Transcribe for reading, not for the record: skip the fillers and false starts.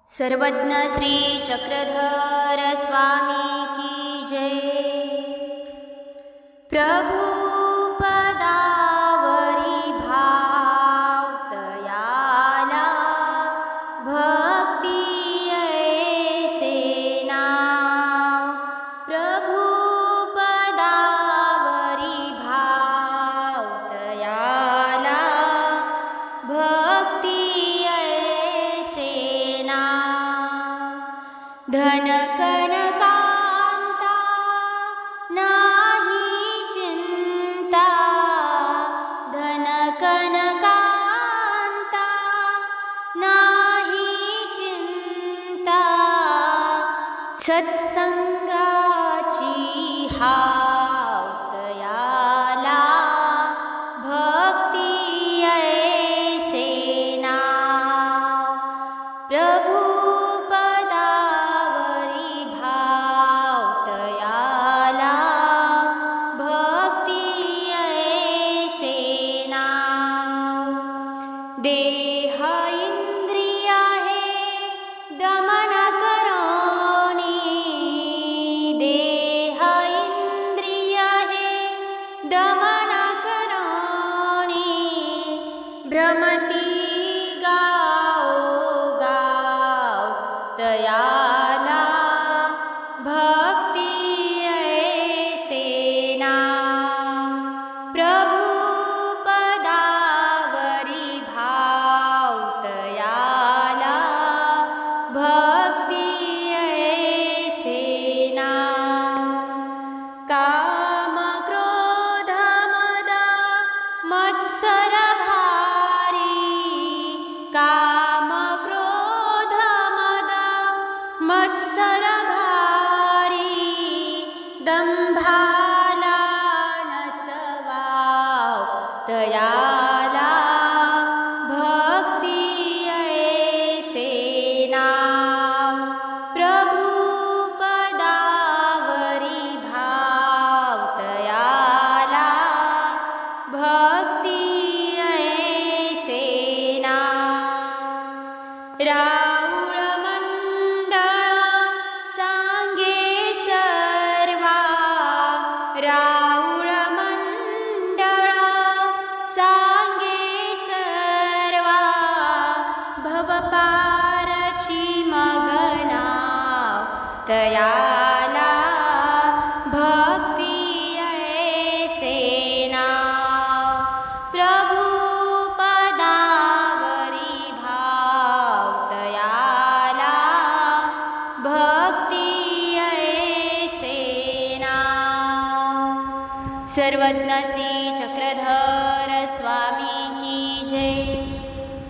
सर्वज्ञ श्री चक्रधर स्वामी की जय। प्रभु पदावरी भाव तयाला भक्ती ऐसे नाव। प्रभु पदावरी भाव तयाला भक्ती ऐसे नाव। धन कनकांता नाही चिंता, धन कनकांता नाही चिंता। सत्संगाची हाव तयाला भक्ती ऐसे नाव। प्रभु पदावरी भाव तयाला भक्ती ऐसे नाव। देह इंद्रिय है दमन करोनी, देह इंद्रिय है दमन करोनी। भ्रमती गाओ गाव तयाला भक्ती ऐसे नाव। प्रभु पदावरी भाव तयाला भक्ती ऐसे नाव। काम क्रोध मद मत्सर भारी, काम क्रोध मद मत्सर भारी। दंभाला नचवाव तयाला भक्ती ऐसे नाव। प्रभु पदावरी भाव तयाला भक्ती ऐसे नाव। राऊळ मंडळ सांगे सर्वा, राऊळ मंडळ सांगे सर्वा। भवपारची मगनाव तयाला भक्ती ऐसे नाव। प्रभु पदावरी भाव तयाला भक्ती ऐसे नाव। सर्वज्ञ श्री